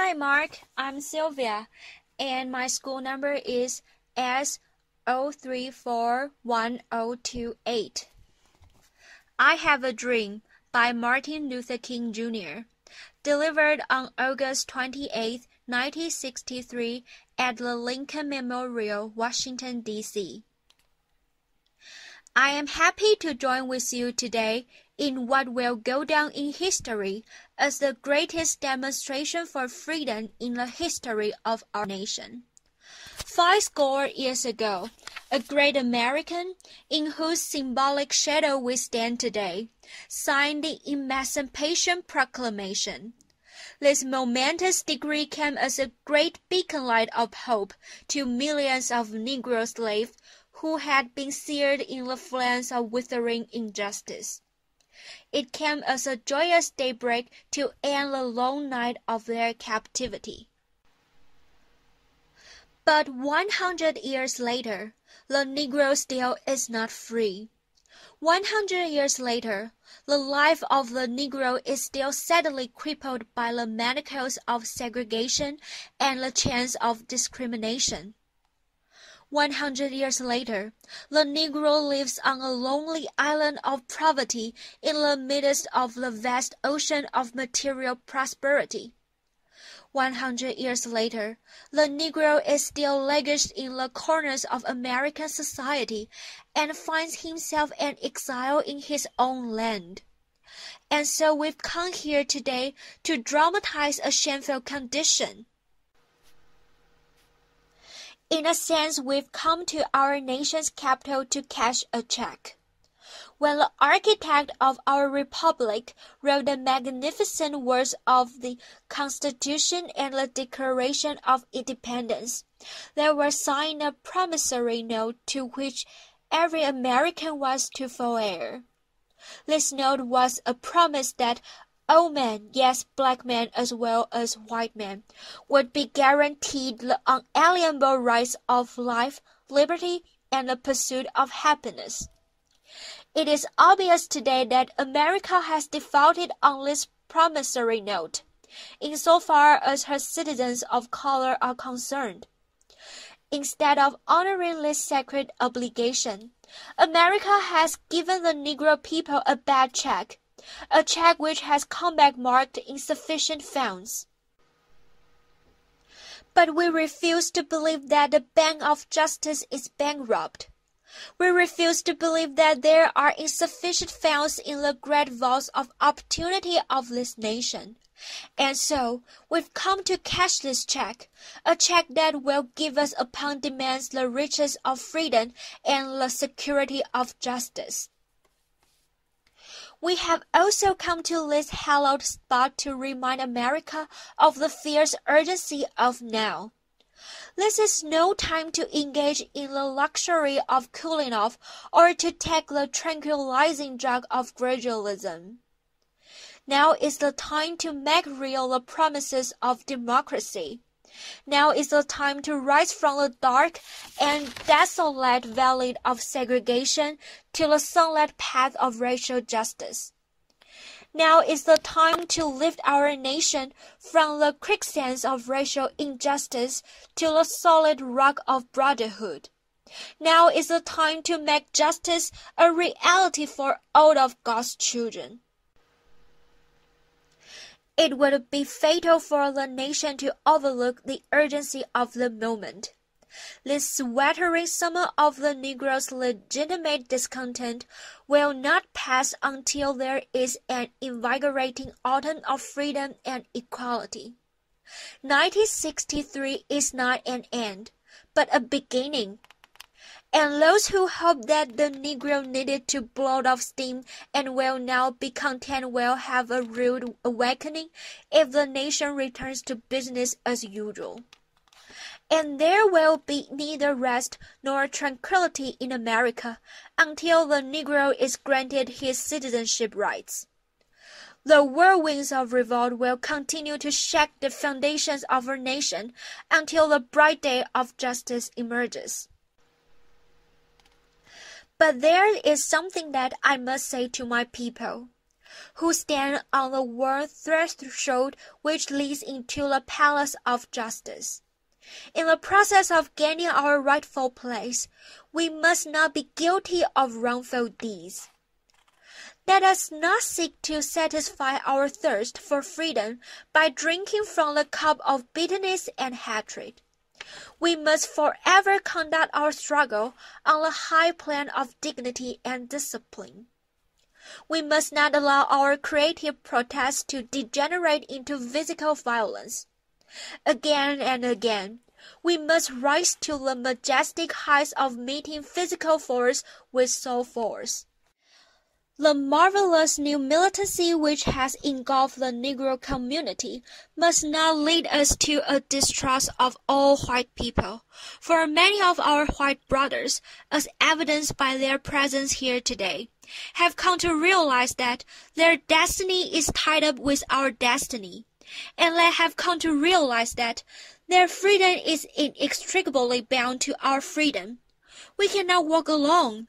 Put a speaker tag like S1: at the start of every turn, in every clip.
S1: Hi, Mark. I'm Sylvia, and my school number is S0341028. I Have a Dream by Martin Luther King Jr., delivered on August 28, 1963, at the Lincoln Memorial, Washington, D.C. I am happy to join with you today in what will go down in history as the greatest demonstration for freedom in the history of our nation. 50 years ago, a great American, in whose symbolic shadow we stand today, signed the Emancipation Proclamation. This momentous decree came as a great beacon light of hope to millions of Negro slaves who had been seared in the flames of withering injustice. It came as a joyous daybreak to end the long night of their captivity. But 100 years later, the Negro still is not free. 100 years later, the life of the Negro is still sadly crippled by the manacles of segregation and the chains of discrimination. 100 years later, the Negro lives on a lonely island of poverty in the midst of the vast ocean of material prosperity. 100 years later, the Negro is still languished in the corners of American society and finds himself an exile in his own land. And so we've come here today to dramatize a shameful condition. In a sense, we've come to our nation's capital to cash a check. When the architect of our republic wrote the magnificent words of the Constitution and the Declaration of Independence, they were signed a promissory note to which every American was to fall heir. This note was a promise that all men, yes, black men as well as white men, would be guaranteed the unalienable rights of life, liberty, and the pursuit of happiness. It is obvious today that America has defaulted on this promissory note, insofar as her citizens of color are concerned. Instead of honoring this sacred obligation, America has given the Negro people a bad check, a check which has come back marked insufficient funds. But we refuse to believe that the Bank of Justice is bankrupt. We refuse to believe that there are insufficient funds in the great vaults of opportunity of this nation. And so, we've come to cash this check, a check that will give us upon demands the riches of freedom and the security of justice. We have also come to this hallowed spot to remind America of the fierce urgency of now. This is no time to engage in the luxury of cooling off or to take the tranquilizing drug of gradualism. Now is the time to make real the promises of democracy. Now is the time to rise from the dark and desolate valley of segregation to the sunlit path of racial justice. Now is the time to lift our nation from the quicksands of racial injustice to the solid rock of brotherhood. Now is the time to make justice a reality for all of God's children. It would be fatal for the nation to overlook the urgency of the moment. This sweltering summer of the Negro's legitimate discontent will not pass until there is an invigorating autumn of freedom and equality. 1963 is not an end, but a beginning. And those who hope that the Negro needed to blow off steam and will now be content will have a rude awakening if the nation returns to business as usual. And there will be neither rest nor tranquility in America until the Negro is granted his citizenship rights. The whirlwinds of revolt will continue to shake the foundations of our nation until the bright day of justice emerges. But there is something that I must say to my people. who stand on the world threshold which leads into the palace of justice. In the process of gaining our rightful place, we must not be guilty of wrongful deeds. Let us not seek to satisfy our thirst for freedom by drinking from the cup of bitterness and hatred. We must forever conduct our struggle on the high plane of dignity and discipline. We must not allow our creative protests to degenerate into physical violence. Again and again, we must rise to the majestic heights of meeting physical force with soul force. The marvelous new militancy which has engulfed the Negro community must not lead us to a distrust of all white people, for many of our white brothers, as evidenced by their presence here today, have come to realize that their destiny is tied up with our destiny, and they have come to realize that their freedom is inextricably bound to our freedom. We cannot walk alone,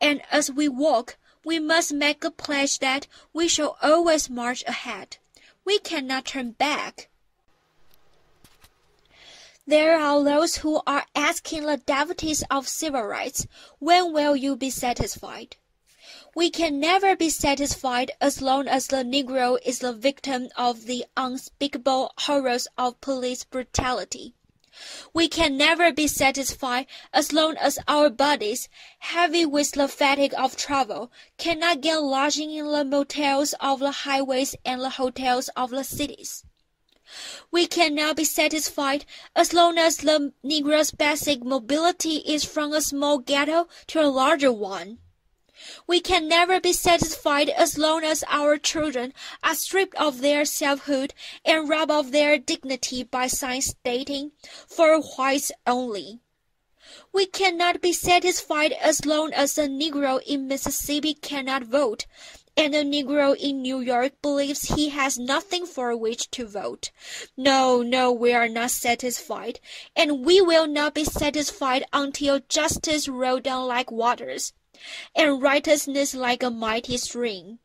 S1: and as we walk, we must make a pledge that we shall always march ahead. We cannot turn back. There are those who are asking the devotees of civil rights, when will you be satisfied? We can never be satisfied as long as the Negro is the victim of the unspeakable horrors of police brutality. We can never be satisfied as long as our bodies, heavy with the fatigue of travel, cannot get lodging in the motels of the highways and the hotels of the cities. We cannot be satisfied as long as the Negro's basic mobility is from a small ghetto to a larger one. We can never be satisfied as long as our children are stripped of their selfhood and robbed of their dignity by signs stating, "For whites only." We cannot be satisfied as long as the Negro in Mississippi cannot vote, and the Negro in New York believes he has nothing for which to vote. No, we are not satisfied, and we will not be satisfied until justice roll down like waters, and righteousness like a mighty stream.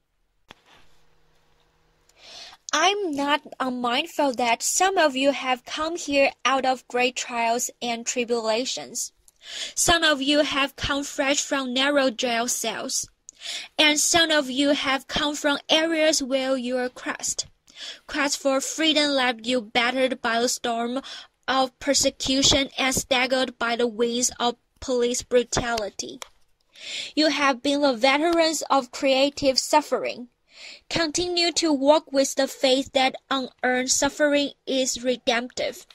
S1: I'm not unmindful that some of you have come here out of great trials and tribulations. Some of you have come fresh from narrow jail cells, and some of you have come from areas where your quest for freedom left you battered by the storm of persecution and staggered by the winds of police brutality. You have been the veterans of creative suffering. Continue to walk with the faith that unearned suffering is redemptive.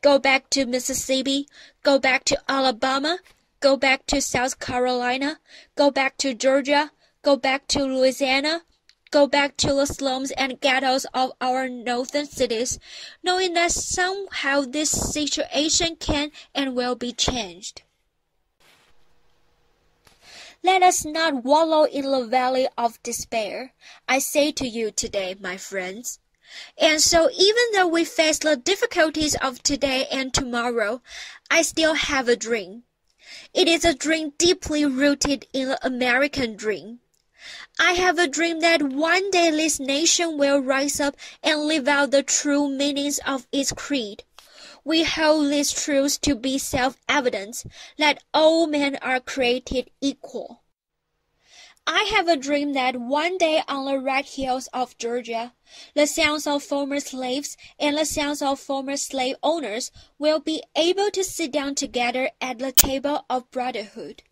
S1: Go back to Mississippi, go back to Alabama, go back to South Carolina, go back to Georgia, go back to Louisiana, go back to the slums and ghettos of our northern cities, knowing that somehow this situation can and will be changed. Let us not wallow in the valley of despair, I say to you today, my friends. And so even though we face the difficulties of today and tomorrow, I still have a dream. It is a dream deeply rooted in the American dream. I have a dream that one day this nation will rise up and live out the true meanings of its creed. We hold these truths to be self-evident, that all men are created equal. I have a dream that one day on the red hills of Georgia, the sons of former slaves and the sons of former slave owners will be able to sit down together at the table of brotherhood.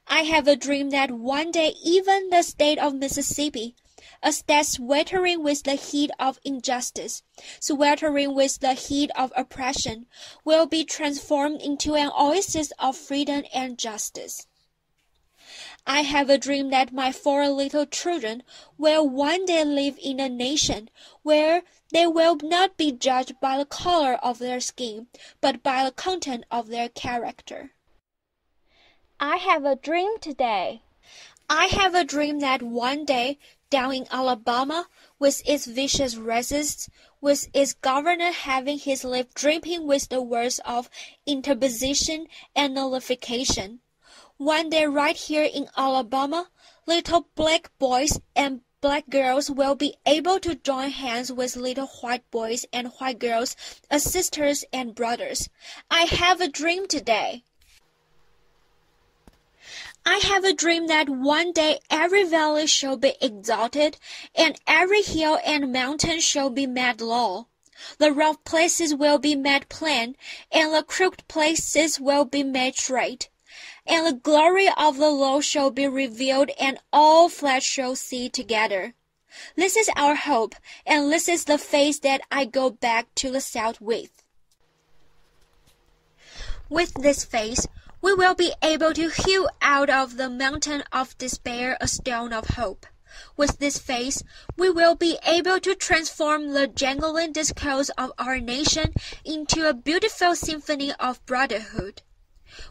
S1: I have a dream that one day even the state of Mississippi, a state sweltering with the heat of injustice, sweltering with the heat of oppression, will be transformed into an oasis of freedom and justice. I have a dream that my 4 little children will one day live in a nation where they will not be judged by the color of their skin, but by the content of their character. I have a dream today. I have a dream that one day, down in Alabama, with its vicious racists, with its governor having his lip dripping with the words of interposition and nullification, one day right here in Alabama, Little black boys and black girls will be able to join hands with little white boys and white girls as sisters and brothers. I have a dream today. I have a dream that one day every valley shall be exalted, and every hill and mountain shall be made low. The rough places will be made plain, and the crooked places will be made straight. And the glory of the Lord shall be revealed, and all flesh shall see together. This is our hope, and this is the faith that I go back to the south with. With this faith, we will be able to hew out of the mountain of despair a stone of hope. With this faith, we will be able to transform the jangling discourse of our nation into a beautiful symphony of brotherhood.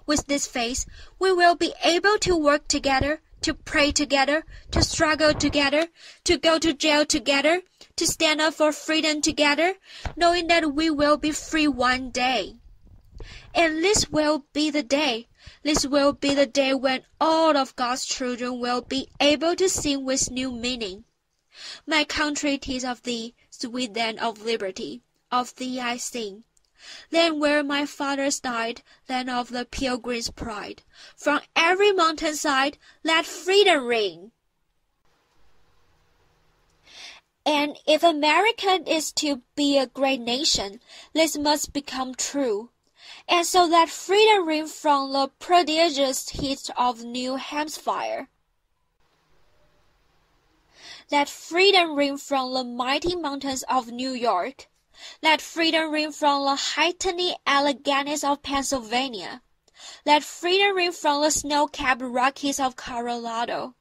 S1: With this faith, we will be able to work together, to pray together, to struggle together, to go to jail together, to stand up for freedom together, knowing that we will be free one day. And this will be the day. This will be the day when all of God's children will be able to sing with new meaning. My country, 'tis of thee, sweet land of liberty, of thee I sing. Land where my fathers died, land of the pilgrim's pride. From every mountain side, let freedom ring. And if America is to be a great nation, this must become true. And so let freedom ring from the prodigious heat of New Hampshire. Let freedom ring from the mighty mountains of New York. Let freedom ring from the heightening elegance of Pennsylvania. Let freedom ring from the snow-capped Rockies of Colorado.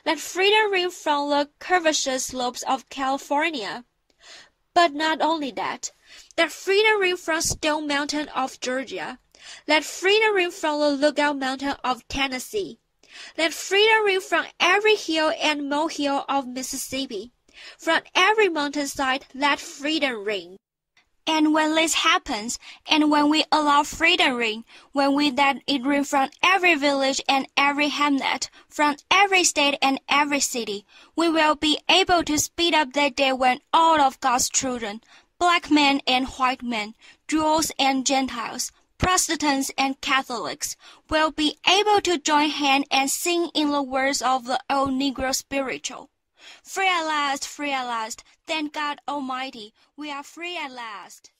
S1: Let freedom ring from the curvaceous slopes of California. But not only that. Let freedom ring from Stone Mountain of Georgia. Let freedom ring from the Lookout Mountain of Tennessee. Let freedom ring from every hill and molehill of Mississippi. From every mountainside, let freedom ring. And when this happens, and when we allow freedom ring, when we let it ring from every village and every hamlet, from every state and every city, we will be able to speed up that day when all of God's children, black men and white men, Jews and Gentiles, Protestants and Catholics, will be able to join hands and sing in the words of the old Negro spiritual. Free at last, thank God Almighty, we are free at last.